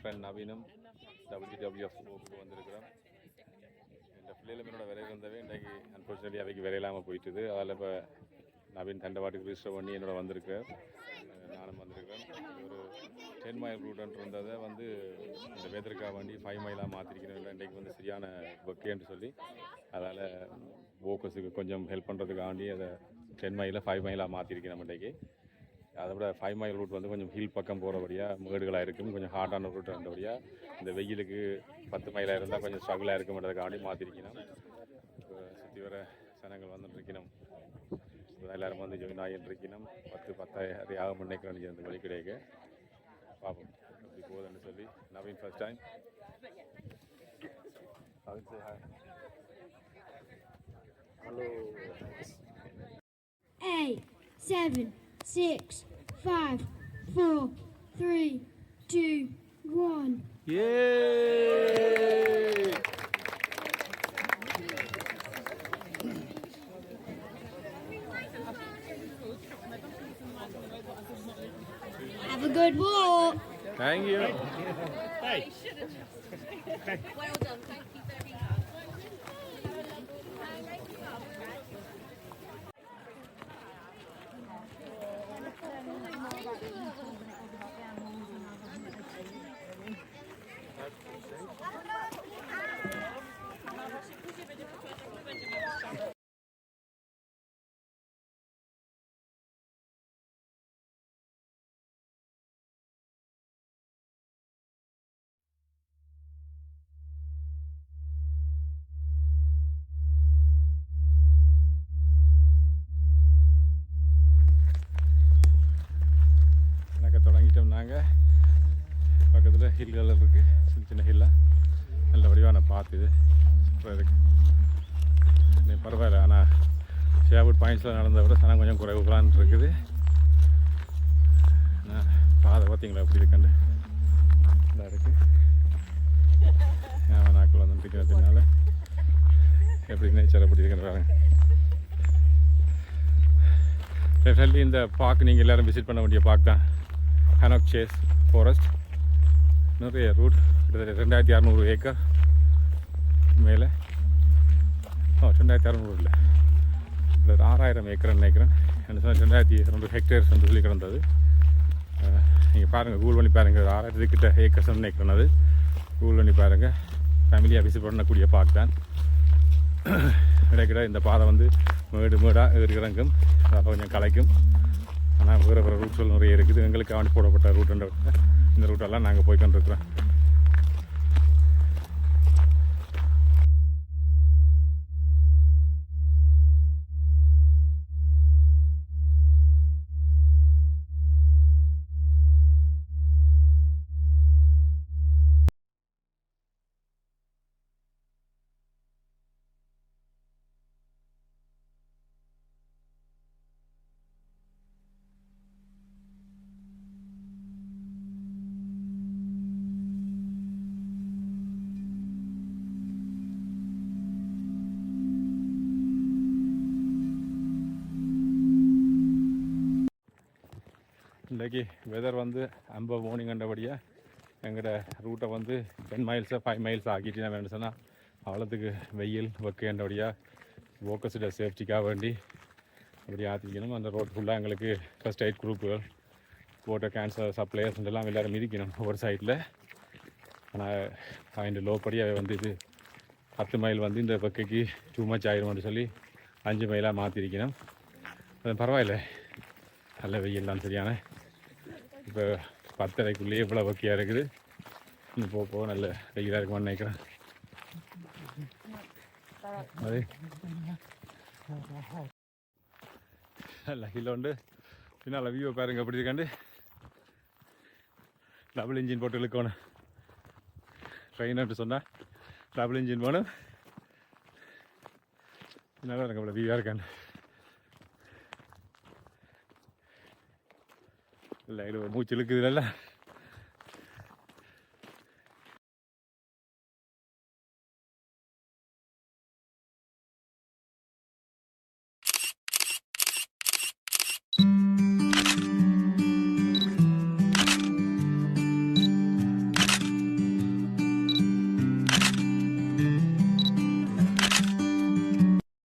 Friend நவீனம் WWF ஓக்கு வந்திருக்கிறோம். இந்த பிள்ளைகளும் என்னோட விலை இருந்தவே இன்றைக்கு அன்ஃபார்ச்சுனேட்லி அவைக்கு விலை இல்லாமல் போயிட்டுது. அதில் இப்போ நவீன் தண்டவாட்டுக்கு ரிஜிஸ்டர் பண்ணி என்னோட வந்திருக்கேன். நானும் வந்திருக்கேன். ஒரு 10 மைல் ரூட் இருந்ததை வந்து இந்த வெதருக்காக வேண்டி 5 மைலாக மாற்றிருக்கிறேன். இன்றைக்கு வந்து சரியான ஒர்க்கேன்னு சொல்லி அதால் ஓக்கஸுக்கு கொஞ்சம் ஹெல்ப் பண்ணுறதுக்காண்டி அதை 10 மைலை 5 மைலாக மாற்றிருக்கிறேன் இன்றைக்கு. அதை விட 5 மைல் ரூட் வந்து கொஞ்சம் ஹில் பக்கம் போகிறபடியாக மேடுகளாக இருக்கும், கொஞ்சம் ஹார்டான ரூட் இருந்தபடியாக இந்த வெயிலுக்கு 10 மைலாக இருந்தால் கொஞ்சம் ஸ்ட்ரகிளாக இருக்கும்ன்றதுக்காண்டி மாற்றிருக்கணும். இப்போ சுற்றி வர சனங்கள் வந்துட்டுருக்கணும். எல்லோரும் வந்து ஜாயின் ஆகிட்டுருக்கணும். 10-10 ஆகும் நினைக்கிறேன் இந்த வழி கிடைக்க. பார்ப்போம் எப்படி போகுதுன்னு சொல்லி. Naveen first time. Naveen say hi. Hello. 8, 7, 6, 5, 4, 3, 2, 1. Yay! Have a good walk. Thank you. Hey. Well done, thank you very much. தொடங்கிட்டோம். நாங்கள் பக்கத்தில் ஹில்கள் இருக்குது, சின்ன சின்ன ஹில்லாக நல்ல வடிவாக நான் பார்த்துது சூப்பராக இருக்குது. நீ பரவாயில்ல, ஆனால் ஷேர்வுட் பாயிண்ட்ஸில் நடந்த விட சனம் கொஞ்சம் குறைவுகளான்னு இருக்குது. ஆனால் பாதை பார்த்தீங்களா எப்படி இருக்காண்டு நல்லா இருக்குது. நாட்கள் வந்துட்டு இருக்கிறதுனால எப்படி நேச்சர் எப்படி இருக்குன்றாங்க. டெஃபினெட்லி இந்த பார்க் நீங்கள் எல்லோரும் விசிட் பண்ண வேண்டிய பார்க் தான். ஹனாக் சேஸ் ஃபாரஸ்ட். நிறைய ரூட், கிட்டத்தட்ட 2600 ஏக்கர் மேலே. 2600 இல்லை, கிட்டத்தட்ட 6000 ஏக்கர்னு நினைக்கிறேன். என்ன சொன்னால் 2200 ஹெக்டேர்ஸ் வந்து சொல்லி கிடந்தது. நீங்கள் பாருங்கள், கூகுள் பண்ணி பாருங்கள். 6000 கிட்ட ஏக்கர்ஸ்ன்னு நினைக்கிறேன். அது கூகுள் பண்ணி பாருங்கள். ஃபேமிலியாக விசிட் பண்ணக்கூடிய பார்க் தான். கிடைக்கிற இந்த பாதை வந்து மேடாக இறங்கும், கொஞ்சம் கலைக்கும். ஆனால் வேறு வேறு ரூட்கள் நிறைய இருக்குது. எங்களுக்கு அவனி போடப்பட்ட ரூட்டுன்ற இந்த ரூட்டெல்லாம் நாங்கள் போய்கொண்டிருக்கிறோம். இன்றைக்கி வெதர் வந்து அம்ப மார்னிங் கண்டபடியாக எங்களோட ரூட்டை வந்து 10 மைல்ஸை 5 மைல்ஸ் ஆக்கிட்டு நான் வேணும் சொன்னால் அவ்வளோத்துக்கு வெயில் வைக்கண்டபடியாக ஓக்கஸோட சேஃப்டிக்காக வேண்டி அப்படி ஆற்றிக்கணும். அந்த ரோட் ஃபுல்லாக எங்களுக்கு ஃபர்ஸ்ட் எய்ட் குரூப்புகள், வாட்டர் கேன்சர் சப்ளையர்ஸ் எல்லாம் எல்லோரும் மிதிக்கணும் ஒவ்வொரு சைடில். ஆனால் பாயிண்ட் லோ படியாக வந்து இது 10 மைல் வந்து இந்த பக்கைக்கு டூ மச் ஆயிரும்னு சொல்லி 5 மைலாக மாற்றிருக்கணும். அது பரவாயில்ல, நல்ல வெயில்லாம் சரியான. இப்போ 10:30க்குள்ளேயே இவ்வளோ வக்கியாக இருக்குது. இன்னும் போக நல்ல வெயிலாக இருக்குமான்னு நினைக்கிறேன். அது நல்ல ஹில்லோண்டு பின்னால் வியூவை பாருங்க எப்படி இருக்காண்டு. டபுள் இன்ஜின் போட்டு இழுக்கணும். ட்ரெயின் அப்படி சொன்னால் டபுள் இன்ஜின் போகணும். நல்லா இருக்கு, அவ்வளோ வியூவாக இருக்காண்டு. இல்லை இது மூச்சு இழுக்குது இல்லை.